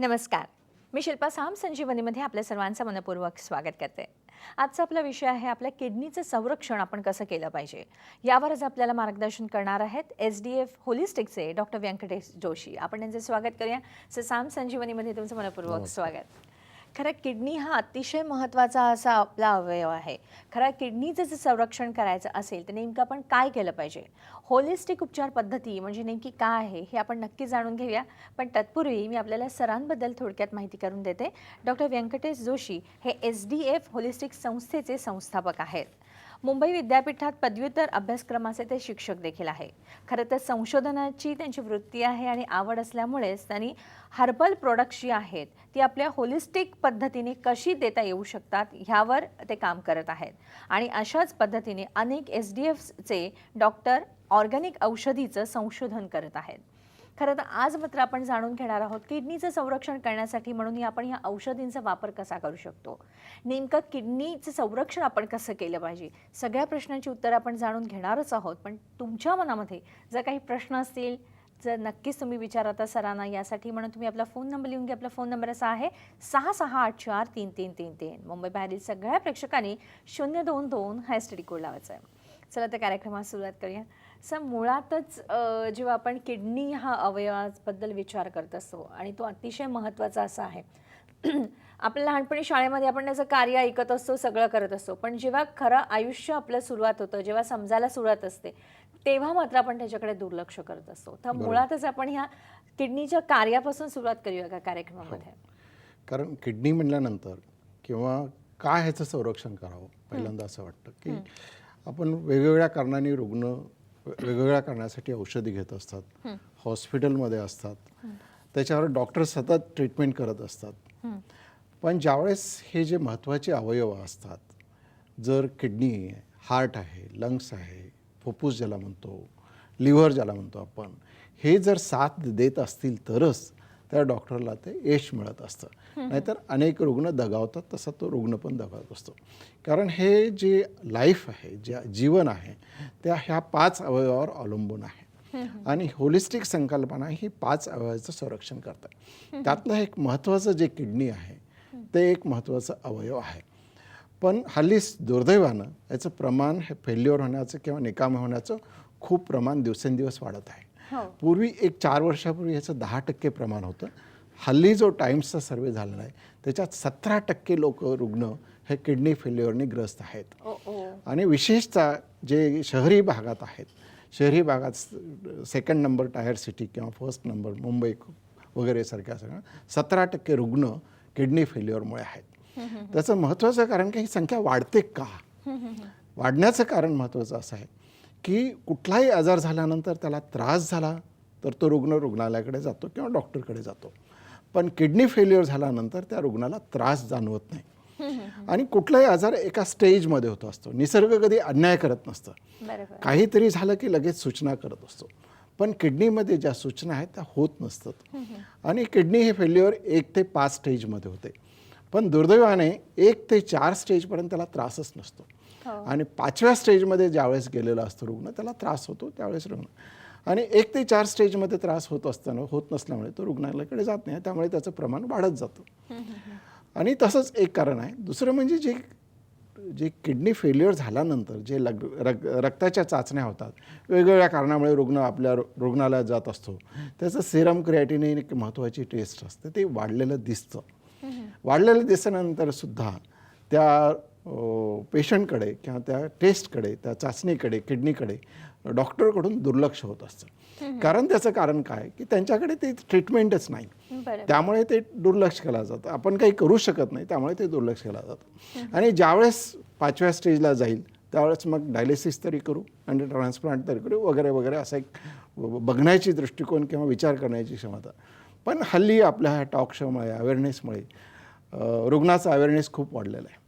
नमस्कार. मी शिल्पा साम संजीवनीमध्ये आपल्या सर्वांचं मनपूर्वक स्वागत करते. आजचा आपला विषय आहे आपल्या किडनीचं संरक्षण आपण कसं केलं पाहिजे. यावरच आपल्याला मार्गदर्शन करणार आहेत एसडीएफ होलिस्टिकचे डॉक्टर व्यंकटेश जोशी. आपण त्यांचे स्वागत करूया. साम संजीवनीमध्ये तुमचं मनपूर्वक स्वागत. खरं किडनी हा अतिशय महत्त्वाचा असा आपला अवयव आहे. खरं किडनीचं जर संरक्षण करायचं असेल तर नेमकं आपण काय केलं पाहिजे. होलिस्टिक उपचार पद्धती म्हणजे नेमकी काय आहे हे आपण नक्की जाणून घेऊया. पण तत्पूर्वी मी आपल्याला सरांबद्दल थोडक्यात माहिती करून देते. डॉक्टर व्यंकटेश जोशी हे एसडीएफ होलिस्टिक संस्थेचे संस्थापक आहेत. मुंबई विद्यापीठात पदव्युत्तर अभ्यासक्रमाचे ते शिक्षक देखील आहे. खरं तर संशोधनाची त्यांची वृत्ती आहे आणि आवड असल्यामुळेच त्यांनी हर्बल प्रोडक्ट्स जी आहेत ती आपल्या होलिस्टिक पद्धतीने कशी देता येऊ शकतात ह्यावर ते काम करत आहेत. आणि अशाच पद्धतीने अनेक एसडीएफचे डॉक्टर ऑर्गॅनिक औषधीचं संशोधन करत आहेत. खरं तर आज मात्र आपण जाणून घेणार आहोत किडनीचं संरक्षण करण्यासाठी म्हणून आपण ह्या औषधींचा वापर कसा करू शकतो. नेमकं किडनीचं संरक्षण आपण कसं केलं पाहिजे. सगळ्या प्रश्नांची उत्तरं आपण जाणून घेणारच आहोत. पण तुमच्या मनामध्ये जर काही प्रश्न असतील जर नक्कीच तुम्ही विचारता सरांना. यासाठी म्हणून तुम्ही आपला फोन नंबर लिहून घ्या. आपला फोन नंबर असा आहे 66843333. मुंबई बाहेरील सगळ्या प्रेक्षकांनी 022 हा एसटीडी कोड लावायचा आहे. चला तर कार्यक्रमास सुरुवात करूया. सर मुळातच जेव्हा आपण किडनी हा अवयवाबद्दल विचार करत असतो आणि तो अतिशय महत्त्वाचा असा आहे. आपल्या लहानपणी शाळेमध्ये आपण त्याचं कार्य ऐकत असतो, सगळं करत असतो. पण जेव्हा खरं आयुष्य आपलं सुरुवात होतं, जेव्हा समजायला सुरुवात असते तेव्हा मात्र आपण त्याच्याकडे दुर्लक्ष करत असतो. तर मुळातच आपण ह्या किडनीच्या कार्यापासून सुरुवात करूया का कार्यक्रमामध्ये. कारण किडनी म्हटल्यानंतर किंवा काय ह्याचं संरक्षण करावं पहिल्यांदा असं वाटतं की आपण वेगवेगळ्या कारणांनी रुग्ण वेगवेगळ्या कारणासाठी औषधी घेत असतात, हॉस्पिटलमध्ये असतात, त्याच्यावर डॉक्टर सतत ट्रीटमेंट करत असतात. पण ज्यावेळेस हे जे महत्त्वाचे अवयव असतात, जर किडनी आहे, हार्ट आहे, लंग्स आहे, फुफ्फुस ज्याला म्हणतो, लिव्हर ज्याला म्हणतो आपण, हे जर साथ देत असतील तरच त्या डॉक्टरला ते यश मिळत असतं. नाहीतर अनेक रुग्ण दगावतात, तसा तो रुग्ण पण दगावत असतो. कारण हे जे लाईफ आहे, जे जीवन आहे, त्या ह्या 5 अवयवावर अवलंबून आहे. आणि होलिस्टिक संकल्पना ही 5 अवयवाचं संरक्षण करतात. त्यातलं एक महत्त्वाचं जे किडनी आहे ते एक महत्त्वाचं अवयव आहे. पण हल्ली दुर्दैवानं याचं प्रमाण हे फेल्युअर होण्याचं किंवा निकामी होण्याचं खूप प्रमाण दिवसेंदिवस वाढत आहे. पूर्वी एक 4 वर्षापूर्वी ह्याचं 10% प्रमाण होतं. हल्ली जो टाइम्सचा सर्वे झालेला आहे त्याच्यात 17% लोक रुग्ण हे किडनी फेल्युअरने ग्रस्त आहेत. आणि विशेषतः जे शहरी भागात आहेत, शहरी भागात सेकंड नंबर टायर सिटी किंवा फर्स्ट नंबर मुंबई वगैरे सारख्या सगळ्या 17% रुग्ण किडनी फेल्युअरमुळे आहेत. त्याचं महत्त्वाचं कारण की ही संख्या वाढते का. वाढण्याचं कारण महत्त्वाचं असं आहे की कुठलाही आजार झाल्यानंतर त्याला त्रास झाला तर तो रुग्ण रुग्णालयाकडे जातो किंवा डॉक्टरकडे जातो. पण किडनी फेल्युअर झाल्यानंतर त्या रुग्णाला त्रास जाणवत नाही. आणि कुठलाही आजार एका स्टेजमध्ये होत असतो. निसर्ग कधी अन्याय करत नसतं. काहीतरी झालं की लगेच सूचना करत असतो. पण किडनीमध्ये ज्या सूचना आहेत त्या होत नसतात. आणि किडनी हे फेल्युअर 1 ते 5 स्टेजमध्ये होते. पण दुर्दैवाने 1 ते 4 स्टेजपर्यंत त्याला त्रासच नसतो. आणि 5व्या स्टेजमध्ये ज्यावेळेस गेलेला असतो रुग्ण त्याला त्रास होतो. त्यावेळेस रुग्ण आणि 1 ते 4 स्टेजमध्ये त्रास होत नसल्यामुळे तो रुग्णालयाकडे जात नाही. त्यामुळे त्याचं प्रमाण वाढत जातं. आणि तसंच एक कारण आहे. दुसरं म्हणजे जे किडनी फेल्युअर झाल्यानंतर जे रक्ताच्या चाचण्या होतात, वेगवेगळ्या कारणामुळे रुग्ण आपल्या रुग्णालयात जात असतो, त्याचं सेरम क्रिएटिनिन एक महत्त्वाची टेस्ट असते, ते वाढलेलं दिसतं. वाढलेलं दिसल्यानंतर सुद्धा त्या पेशंटकडे किंवा त्या टेस्टकडे, त्या चाचणीकडे, किडनीकडे डॉक्टरकडून दुर्लक्ष होत असतं. कारण त्याचं कारण काय की त्यांच्याकडे ते ट्रीटमेंटच नाही. त्यामुळे ते दुर्लक्ष केलं जातं. आपण काही करू शकत नाही, त्यामुळे ते दुर्लक्ष केलं जातं. आणि ज्यावेळेस 5व्या स्टेजला जाईल त्यावेळेस मग डायलिसिस तरी करू आणि ट्रान्सप्लांट तरी करू वगैरे वगैरे असा एक बघण्याची दृष्टिकोन किंवा विचार करण्याची क्षमता. पण हल्ली आपल्या ह्या टॉक शोमुळे, अवेअरनेसमुळे रुग्णाचा अवेअरनेस खूप वाढलेला आहे.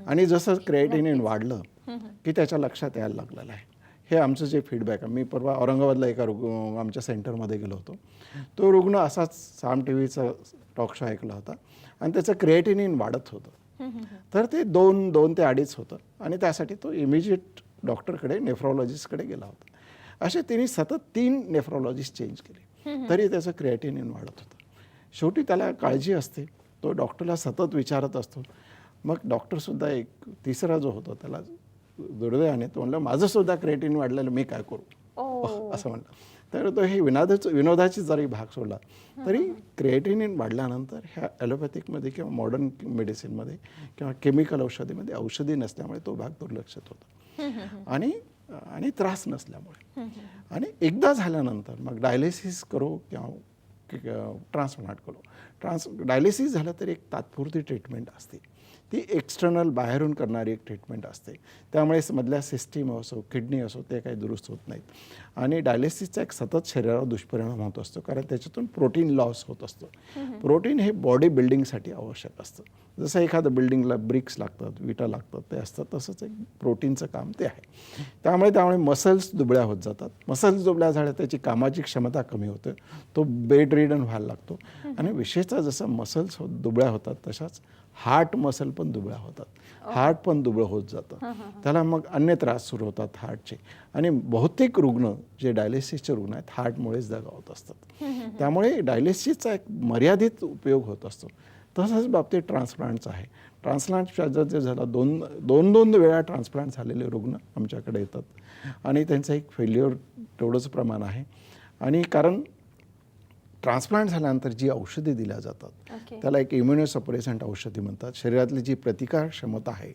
आणि जसं क्रिएटिनिन वाढलं की त्याच्या लक्षात यायला लागलेलं आहे. हे आमचं जे फीडबॅक आहे. मी परवा औरंगाबादला एका आमच्या सेंटरमध्ये गेलो होतो. तो रुग्ण असाच साम टी व्हीचा टॉक शो ऐकला होता आणि त्याचं क्रिएटिनिन वाढत होतं. तर ते 2 ते 2.5 होतं आणि त्यासाठी तो इमिजिएट डॉक्टरकडे, नेफ्रॉलॉजिस्टकडे गेला होता. असे तिने सतत 3 नेफ्रॉलॉजिस्ट चेंज केले तरी त्याचं क्रिएटिनिन वाढत होतं. शेवटी त्याला काळजी असते, तो डॉक्टरला सतत विचारत असतो. मग डॉक्टरसुद्धा एक तिसरा जो होता त्याला दुर्दैवाने तो म्हणलं माझंसुद्धा क्रिएटिन वाढलेलं, मी काय करू असं म्हणलं. तर तो हे विनोदाची जरी भाग सोडला तरी क्रिएटिनिन वाढल्यानंतर ह्या ॲलोपॅथिकमध्ये किंवा मॉडर्न मेडिसिनमध्ये किंवा केमिकल औषधीमध्ये औषधी नसल्यामुळे तो भाग दुर्लक्षित होतो आणि त्रास नसल्यामुळे. आणि एकदा झाल्यानंतर मग डायलिसिस करो किंवा ट्रान्सप्लांट करो. डायलिसिस झालं तर एक तात्पुरती ट्रीटमेंट असते, ती एक्सटर्नल बाहेरून करणारी एक ट्रीटमेंट असते. त्यामुळे मधल्या सिस्टीम असो किडनी असो ते काही दुरुस्त होत नाहीत. आणि डायलिसिसचा एक सतत शरीरावर दुष्परिणाम होत असतो, कारण त्याच्यातून प्रोटीन लॉस होत असतो. प्रोटीन हे बॉडी बिल्डिंगसाठी आवश्यक असतं. जसं एखादं बिल्डिंगला ब्रिक्स लागतात, विटा लागतात ते असतात, तसंच एक प्रोटीनचं काम ते आहे. त्यामुळे मसल्स दुबळ्या होत जातात. मसल्स दुबळ्या झाल्या त्याची कामाची क्षमता कमी होते, तो बेड रिडन व्हायला लागतो. आणि विशेषतः जसं मसल्स दुबळ्या होतात तशाच हार्ट मसल पण दुबळ्या होतात. हार्ट पण दुबळं होत जातं, त्याला मग अन्य त्रास सुरू होतात हार्टचे. आणि बहुतेक रुग्ण जे डायलिसिसचे रुग्ण आहेत हार्टमुळेच दगावत असतात. त्यामुळे डायलिसिसचा एक मर्यादित उपयोग होत असतो. तसंच बाबतीत ट्रान्सप्लांटचं आहे. ट्रान्सप्लांटच्या जे झाला दोन वेळा ट्रान्सप्लांट झालेले रुग्ण आमच्याकडे येतात आणि त्यांचं एक फेल्युअर तेवढंच प्रमाण आहे. आणि कारण ट्रान्सप्लांट झाल्यानंतर जी औषधी दिल्या जातात त्याला एक इम्युनोसप्रेसंट औषधी म्हणतात. शरीरातली जी प्रतिकार क्षमता आहे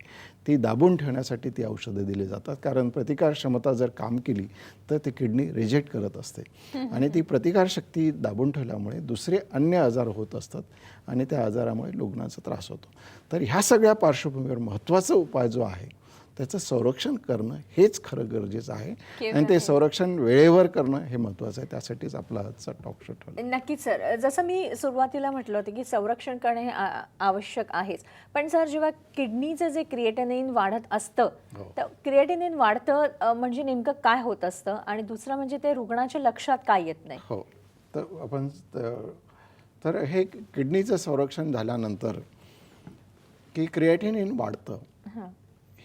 ती दाबून ठेवण्यासाठी ती औषधं दिली जातात. कारण प्रतिकार क्षमता जर काम केली तर ती किडनी रिजेक्ट करत असते आणि ती प्रतिकारशक्ती दाबून ठेवल्यामुळे दुसरे अन्य आजार होत असतात आणि त्या आजारामुळे रुग्णाचा त्रास होतो. तर ह्या सगळ्या पार्श्वभूमीवर महत्त्वाचा उपाय जो आहे त्याचं संरक्षण करणं हेच खरं गरजेचं आहे. आणि ते संरक्षण वेळेवर करणं हे महत्त्वाचं आहे. त्यासाठीच आपला आजचा टॉक शो ठरला. नक्कीच सर, जसं मी सुरुवातीला म्हटलं होतं की संरक्षण करणे हे आवश्यक आहेच. पण सर, जेव्हा किडनीचं जे क्रिएटिनिन वाढत असतं तर क्रिएटिनिन वाढतं म्हणजे नेमकं काय होत असतं, आणि दुसरं म्हणजे ते रुग्णाच्या लक्षात काय येत नाही. हो, तर हे किडनीचं संरक्षण झाल्यानंतर की क्रिएटिनिन वाढतं.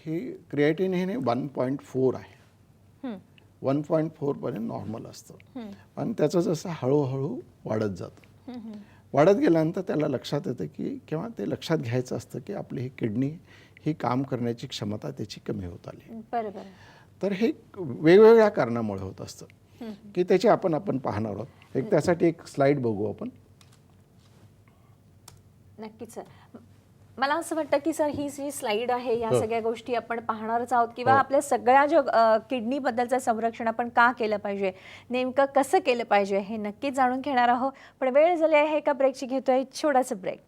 ही क्रिएटिनिन हे 1.4 आहे. 1.4 पर्यंत नॉर्मल असतं आणि त्याचं जसं हळूहळू वाढत जातं. वाढत गेल्यानंतर त्याला लक्षात येतं की किंवा ते लक्षात घ्यायचं असतं की आपली ही किडनी ही काम करण्याची क्षमता त्याची कमी होत आली. बरोबर. तर हे वेगवेगळ्या कारणामुळे होत असतं की त्याचे आपण पाहणार आहोत. त्यासाठी एक स्लाइड बघू आपण. नक्कीच सर, मला असं वाटतं की सर ही जी स्लाइड आहे या सगळ्या गोष्टी आपण पाहणारच आहोत किंवा आपल्या सगळ्या ज्या किडनी बद्दलचं संरक्षण आपण का केलं पाहिजे, नेमकं कसं केलं पाहिजे हे नक्कीच जाणून घेणार आहोत. पण वेळ झाली आहे एका ब्रेकची, घेतोय छोटासा ब्रेक.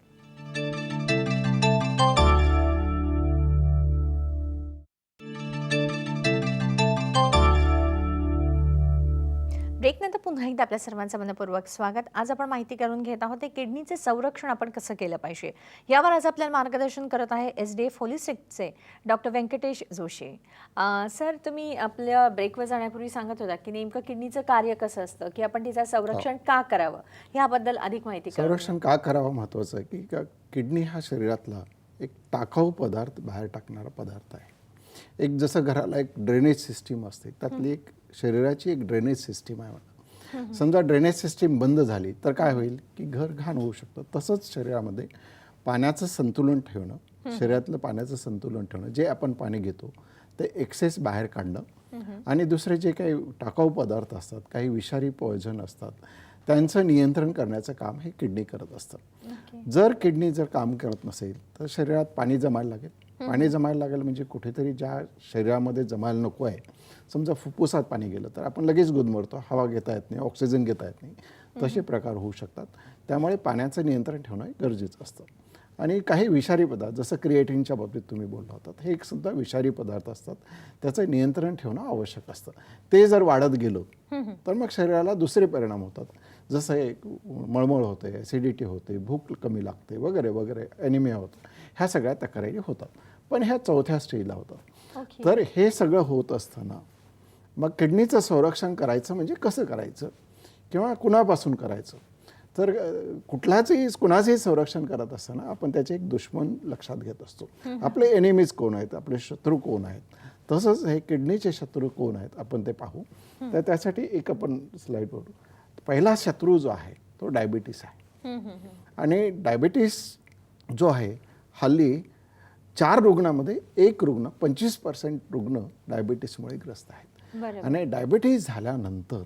ब्रेकनंतर पुन्हा एकदा आपल्या सर्वांचं मनपूर्वक स्वागत. आज आपण माहिती करून घेत आहोत ते किडनीचे संरक्षण आपण कसं केलं पाहिजे. यावर आज आपल्याला मार्गदर्शन करत आहे SDF होलिस्टिकचे डॉक्टर व्यंकटेश जोशी. सर, तुम्ही आपल्या ब्रेकवर जाण्यापूर्वी सांगत होता की नेमकं किडनीचं कार्य कसं असतं, की आपण तिचं संरक्षण का करावं याबद्दल अधिक माहिती. संरक्षण का करावं महत्त्वाचं आहे की किडनी हा शरीरातला एक टाकाऊ पदार्थ बाहेर टाकणारा पदार्थ आहे. एक जसं घराला एक ड्रेनेज सिस्टीम असते, त्यातली एक शरीराची एक ड्रेनेज सिस्टीम आहे. समजा ड्रेनेज सिस्टीम बंद झाली तर काय होईल की घर घाण होऊ शकतं. तसंच शरीरामध्ये पाण्याचं संतुलन ठेवणं, शरीरातलं पाण्याचं संतुलन ठेवणं, जे आपण पाणी घेतो ते एक्सेस बाहेर काढणं आणि दुसरे जे काही टाकाऊ पदार्थ असतात, काही विषारी पॉयझन असतात, त्यांचं नियंत्रण करण्याचं काम हे किडनी करत असतं. जर किडनी काम करत नसेल तर शरीरात पाणी जमायला लागेल. पाणी जमायला लागेल म्हणजे कुठेतरी ज्या शरीरामध्ये जमायला नको आहे, समजा फुफ्फुसात पाणी गेलं तर आपण लगेच गुदमरतो, हवा घेता येत नाही, ऑक्सिजन घेता येत नाही, तसे प्रकार होऊ शकतात. त्यामुळे पाण्याचं नियंत्रण ठेवणं गरजेचं असतं. आणि काही विषारी पदार्थ जसं क्रिएटिनच्या बाबतीत तुम्ही बोलला होतात, हे एक सुद्धा विषारी पदार्थ असतात, त्याचं नियंत्रण ठेवणं आवश्यक असतं. ते जर वाढत गेलं तर मग शरीराला दुसरे परिणाम होतात, जसं एक मळमळ होते, ॲसिडिटी होते, भूक कमी लागते वगैरे वगैरे, ॲनिमिया होतं. ह्या सगळ्या तक्रारी होतात, पण ह्या चौथ्या स्टेजला होतात. तर हे सगळं होत असताना मग किडनीचं संरक्षण करायचं म्हणजे कसं करायचं किंवा कुणापासून करायचं. तर कुणाचंही संरक्षण करत असताना आपण त्याचे एक दुश्मन लक्षात घेत असतो. आपले एनिमीज कोण आहेत, आपले शत्रू कोण आहेत, तसंच हे किडनीचे शत्रू कोण आहेत आपण ते पाहू. तर त्यासाठी एक आपण स्लाइड बघू. पहिला शत्रू जो आहे तो डायबिटीस आहे. आणि डायबिटीस जो आहे हल्ली 4 रुग्णामध्ये 1 रुग्ण 25% रुग्ण डायबिटीसमुळे ग्रस्त आहेत. बरोबर. आणि डायबिटीस झाल्यानंतर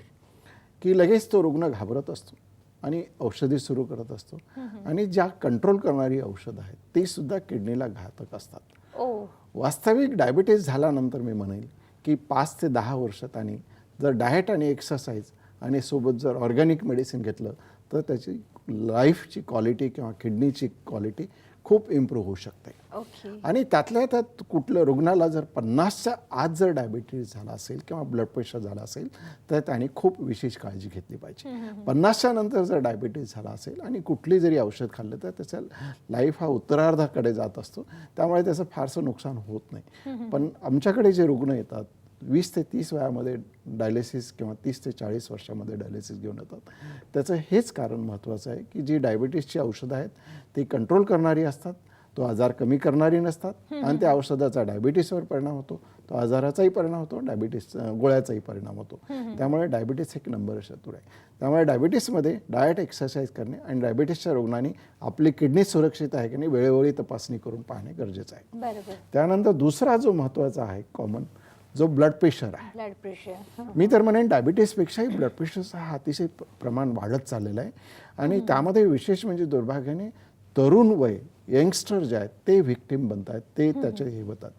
की लगेच तो रुग्ण घाबरत असतो आणि औषधी सुरू करत असतो आणि ज्या कंट्रोल करणारी औषधं आहेत ती सुद्धा किडनीला घातक असतात. ओ. वास्तविक डायबिटीस झाल्यानंतर मी म्हणेल की 5 ते 10 वर्षात आणि जर डाएट आणि एक्सरसाइज आणि सोबत जर ऑर्गॅनिक मेडिसिन घेतलं तर त्याची लाईफची क्वालिटी किंवा किडनीची क्वालिटी खूप इम्प्रूव्ह होऊ शकते. ओके. आणि त्यातल्या त्यात कुठल्या रुग्णाला जर 50च्या आत जर डायबिटीज झाला असेल किंवा ब्लड प्रेशर झाला असेल तर त्याने खूप विशेष काळजी घेतली पाहिजे. 50च्या नंतर जर डायबिटीज झाला असेल आणि कुठली जरी औषध खाल्लं तर त्याचा लाईफ हा उत्तरार्धाकडे जात असतो, त्यामुळे त्याचं फारसं नुकसान होत नाही. पण आमच्याकडे जे रुग्ण येतात 20 ते 30 वयामध्ये डायलिसिस किंवा 30 ते 40 वर्षामध्ये डायलिसिस घेऊन येतात, त्याचं हेच कारण महत्त्वाचं आहे की जी डायबिटीसची औषधं आहेत ती कंट्रोल करणारी असतात, तो आजार कमी करणारी नसतात आणि त्या औषधाचा डायबिटीसवर परिणाम होतो, तो आजाराचाही परिणाम होतो, डायबिटीस गोळ्याचाही परिणाम होतो. त्यामुळे डायबिटीस एक नंबर शत्रू आहे. त्यामुळे डायबिटीसमध्ये डाएट एक्सरसाइज करणे आणि डायबिटीसच्या रुग्णांनी आपली किडनी सुरक्षित आहे की नाही वेळोवेळी तपासणी करून पाहणे गरजेचं आहे. बरोबर. त्यानंतर दुसरा जो महत्त्वाचा आहे कॉमन जो ब्लड प्रेशर आहे. Blood pressure. मी तर म्हणेन डायबिटीसपेक्षाही ब्लड प्रेशरचा हा अतिशय प्रमाण वाढत चाललेलं आहे आणि त्यामध्ये विशेष म्हणजे दुर्भाग्याने तरुण वय यंगस्टर जे आहेत ते व्हिक्टीम बनत आहेत, ते त्याचे हे होतात.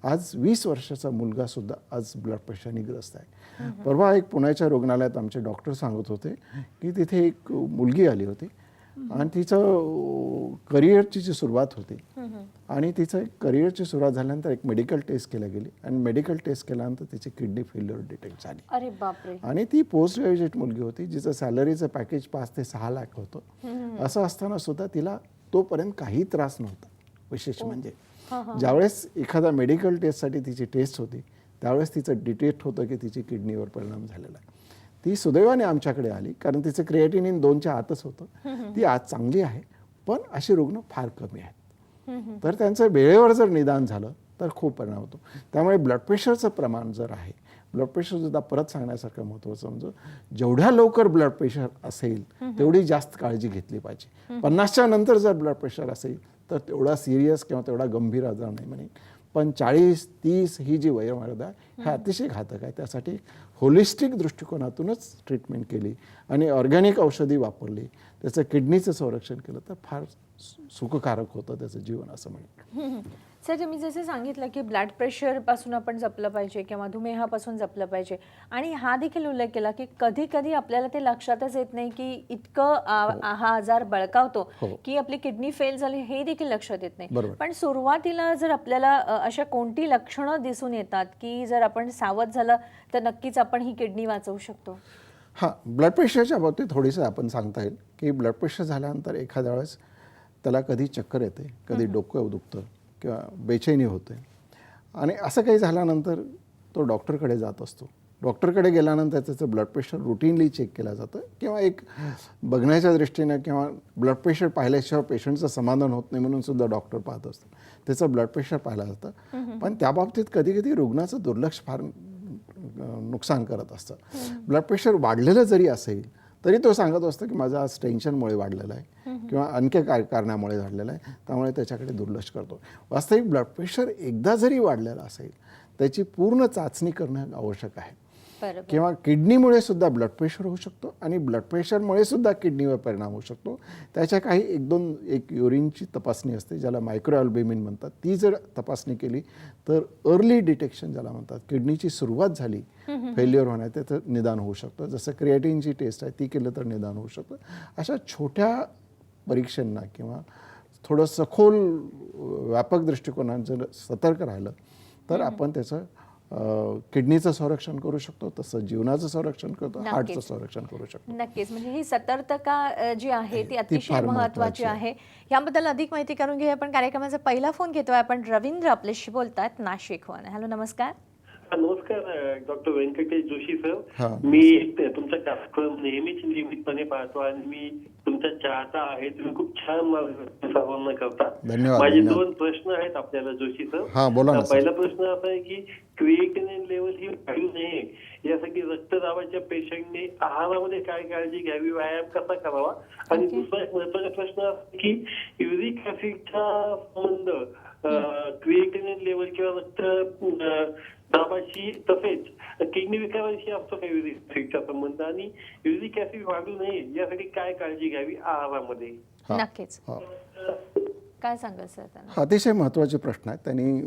आज 20 वर्षाचा मुलगा सुद्धा आज ब्लड प्रेशरने ग्रस्त आहे. परवा एक पुण्याच्या रुग्णालयात आमचे डॉक्टर सांगत होते की तिथे एक मुलगी आली होती आणि तिचं करिअरची जी सुरुवात होती आणि तिचं करिअरची सुरुवात झाल्यानंतर एक मेडिकल टेस्ट केली गेली आणि मेडिकल टेस्ट केल्यानंतर तिची किडनी फेल्युअर डिटेक्ट झाली. अरे बापरे. आणि ती पोस्ट ग्रॅज्युएट मुलगी होती जिचं सॅलरीचं पॅकेज 5 ते 6 लाख होतं. असं असताना सुद्धा तिला तोपर्यंत काही त्रास नव्हता. विशेष म्हणजे ज्यावेळेस एखादा मेडिकल टेस्टसाठी तिची टेस्ट होती त्यावेळेस तिचं डिटेक्ट होतं की तिची किडनीवर परिणाम झालेला आहे. ती सुदैवाने आमच्याकडे आली कारण तिचं क्रिएटिनिन 2च्या आतच होतं. ती आज चांगली आहे, पण अशी रुग्ण फार कमी आहेत. तर त्यांचं वेळेवर जर निदान झालं तर खूप परिणाम होतो. त्यामुळे ब्लड प्रेशरचं प्रमाण जर आहे, ब्लड प्रेशर सुद्धा परत सांगण्यासारखं महत्त्वाचं म्हणजे जेवढ्या लवकर ब्लड प्रेशर असेल तेवढी जास्त काळजी घेतली पाहिजे. 50च्या नंतर जर ब्लड प्रेशर असेल तर तेवढा सिरियस किंवा तेवढा गंभीर आजार नाही म्हणेन, पण 40-30 ही जी वयोमर्यादा आहे ह्या अतिशय घातक आहे. त्यासाठी होलिस्टिक दृष्टिकोनातूनच ट्रीटमेंट केली आणि ऑर्गॅनिक औषधी वापरली, त्याचं किडनीचं संरक्षण केलं तर फार सुखकारक होतं त्याचं जीवन असं म्हणेन. सर, तुम्ही जसं सांगितलं की ब्लड प्रेशरपासून आपण जपलं पाहिजे किंवा मधुमेहापासून जपलं पाहिजे आणि हा देखील उल्लेख केला की कधी कधी आपल्याला ते लक्षातच येत नाही की इतकं हा आजार बळकावतो की आपली किडनी फेल झाली हे देखील लक्षात येत नाही. पण सुरुवातीला जर आपल्याला अशा कोणती लक्षणं दिसून येतात की जर आपण सावध झालं तर नक्कीच आपण ही किडनी वाचवू शकतो? हां, ब्लड प्रेशरच्या बाबतीत थोडीसं आपण सांगता येईल की ब्लड प्रेशर झाल्यानंतर एखाद्या वेळेस त्याला कधी चक्कर येते, कधी डोकं दुखतं किंवा बेचैनी होते आणि असं काही झाल्यानंतर तो डॉक्टरकडे जात असतो. डॉक्टरकडे गेल्यानंतर त्याचं ब्लड प्रेशर रुटीनली चेक केलं जातं किंवा एक बघण्याच्या दृष्टीनं किंवा ब्लड प्रेशर पाहिल्याशिवाय पेशंटचं समाधान होत नाही म्हणून सुद्धा डॉक्टर पाहत असतो. त्याचं ब्लड प्रेशर पाहिलं जातं. पण त्या बाबतीत कधी कधी रुग्णाचं दुर्लक्ष फार नुकसान करत असतं. ब्लड प्रेशर वाढलेलं जरी असेल तरी तो सांगत असतो की माझं आज टेन्शनमुळे वाढलेलं आहे किंवा आणखी काय कारणामुळे वाढलेलं आहे, त्यामुळे त्याच्याकडे दुर्लक्ष करतो. वास्तविक ब्लड प्रेशर एकदा जरी वाढलेलं असेल त्याची पूर्ण चाचणी करणं आवश्यक आहे. किंवा किडनीमुळे सुद्धा ब्लड प्रेशर होऊ शकतो आणि ब्लड प्रेशरमुळे सुद्धा किडनीवर परिणाम होऊ शकतो. त्याच्या काही एक युरिनची तपासणी असते ज्याला मायक्रोअल्ब्युमिन म्हणतात. ती जर तपासणी केली तर अर्ली डिटेक्शन ज्याला म्हणतात, किडनीची सुरुवात झाली फेल्युअर होण्यात त्याचं निदान होऊ शकतं. जसं क्रिएटिनची टेस्ट आहे ती केलं तर निदान होऊ शकतं. अशा छोट्या परीक्षांना किंवा थोडं सखोल व्यापक दृष्टिकोनात जर सतर्क राहिलं तर आपण त्याचं किडनीचं संरक्षण करू शकतो, तसं जीवनाचं संरक्षण करतो, हार्टचं संरक्षण करू शकतो. नक्कीच. म्हणजे ही सतर्कता जी आहे ती अतिशय महत्त्वाची आहे. याबद्दल अधिक माहिती करून घेऊया. आपण कार्यक्रमाचा पहिला फोन घेतोय. आपण रवींद्र आपल्याशी बोलतात नाशिकहून. हॅलो, नमस्कार. नमस्कार. नमस्कार डॉक्टर व्यंकटेश जोशी हा. सर. मी तुमचा कार्यक्रम नेहमीच नियमितपणे पाहतो आणि मी तुमचा चाहता आहे. तुम्ही खूप छान मार्गदर्शन सर्वांना करता. धन्यवाद. माझे धन्यवाद. 2 प्रश्न आहेत आपल्याला जोशी सर. हा, बोला ना सर. पहिला प्रश्न असा आहे की क्रिएटिनिन लेवल ही वाढू नये यासाठी रक्तदाबाच्या पेशंटने आहारामध्ये काय काळजी घ्यावी, व्यायाम कसा करावा, आणि दुसरा एक महत्वाचा प्रश्न असा की युरिक ऍसिडचा संबंध क्रिएटिनिन लेवल किंवा रक्त दाबाशी तसेच किडनी विकारांशी असतो का युरिक ऍसिडचा संबंध, आणि युरिक ऍसिड वाढू नये यासाठी काय काळजी घ्यावी आहारामध्ये. हा. नक्कीच. हा. काय सांगाल सर त्यांना? हा अतिशय महत्त्वाचे प्रश्न आहेत. त्यांनी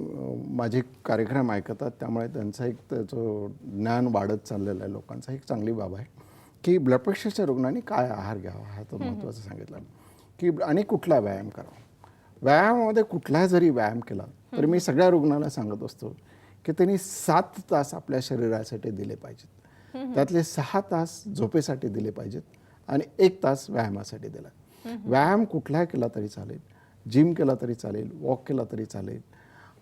माझे कार्यक्रम ऐकतात त्यामुळे त्यांचं एक त्याचं ज्ञान वाढत चाललेलं आहे लोकांचा. एक चांगली बाब आहे की ब्लड प्रेशरच्या रुग्णांनी काय आहार घ्यावा हा तर महत्त्वाचं सांगितलं की, आणि कुठला व्यायाम करावा. व्यायामामध्ये कुठलाही जरी व्यायाम केला तरी मी सगळ्या रुग्णांना सांगत असतो की त्यांनी 7 तास आपल्या शरीरासाठी दिले पाहिजेत. त्यातले 6 तास झोपेसाठी दिले पाहिजेत आणि 1 तास व्यायामासाठी दिला. व्यायाम कुठलाही केला तरी चालेल, जिम केला तरी चालेल, वॉक केला तरी चालेल,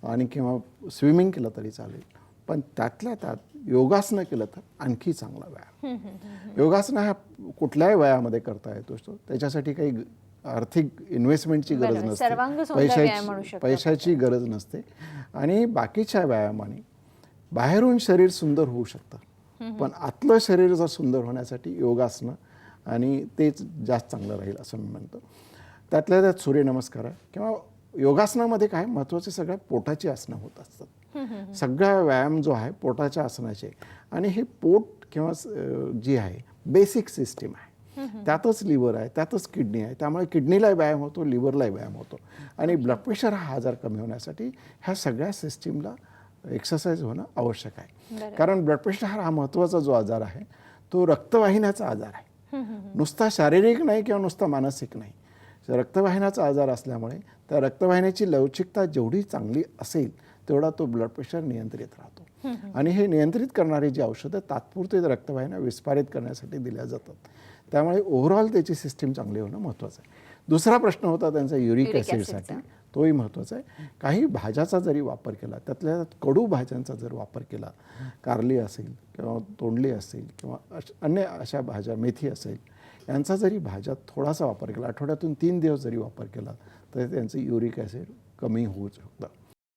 आणि किंवा स्विमिंग केलं तरी चालेल, पण त्यातल्या त्यात योगासनं केलं तर आणखी चांगला व्यायाम. योगासनं हा कुठल्याही वयामध्ये करता येतो. त्याच्यासाठी काही आर्थिक इन्व्हेस्टमेंटची गरज बरोबर. सर्वांग नसते, सुंदर व्यायाम म्हणू शकतो पैशाची गरज नसते, आणि बाकीच्या व्यायामाने बाहेरून शरीर सुंदर होऊ शकतं, पण आतलं शरीर जर सुंदर होण्यासाठी योगासनं आणि तेच जास्त चांगलं राहील असं मी म्हणतो. त्यातल्या त्यात सूर्यनमस्कार आहे किंवा योगासनामध्ये काय महत्त्वाचे सगळ्या पोटाची आसनं होत असतात. सगळा व्यायाम जो आहे पोटाच्या आसनाचे, आणि हे पोट किंवा जी आहे बेसिक सिस्टीम आहे. त्यातच लिव्हर आहे, त्यातच किडनी आहे, त्यामुळे किडनीलाही व्यायाम होतो, लिव्हरलाही व्यायाम होतो. आणि ब्लड प्रेशर हा आजार कमी होण्यासाठी ह्या सगळ्या सिस्टीमला एक्सरसाइज होणं आवश्यक आहे. कारण ब्लड प्रेशर हा महत्त्वाचा जो आजार आहे तो रक्तवाहिन्याचा आजार आहे, नुसता शारीरिक नाही किंवा नुसता मानसिक नाही. रक्तवाहिन्याचा आजार असल्यामुळे त्या रक्तवाहिन्याची लवचिकता जेवढी चांगली असेल तेवढा तो ब्लड प्रेशर नियंत्रित राहतो. आणि हे नियंत्रित करणारी जी औषधं तात्पुरते रक्तवाहिन्या विस्फारित करण्यासाठी दिल्या जातात. त्यामुळे ओव्हरऑल त्याची सिस्टीम चांगली होणं महत्त्वाचं आहे. दुसरा प्रश्न होता त्यांचा युरिक ॲसिडसाठी, तोही महत्त्वाचा आहे. काही भाज्याचा जरी वापर केला, त्यातल्या कडू भाज्यांचा जर वापर केला, कारली असेल किंवा तोंडली असेल किंवा अन्य अशा भाज्या, मेथी असेल, यांचा जरी भाज्यात थोडासा वापर केला, आठवड्यातून 3 दिवस जरी वापर केला तर त्यांचं युरिक ॲसिड कमी होऊ शकतं.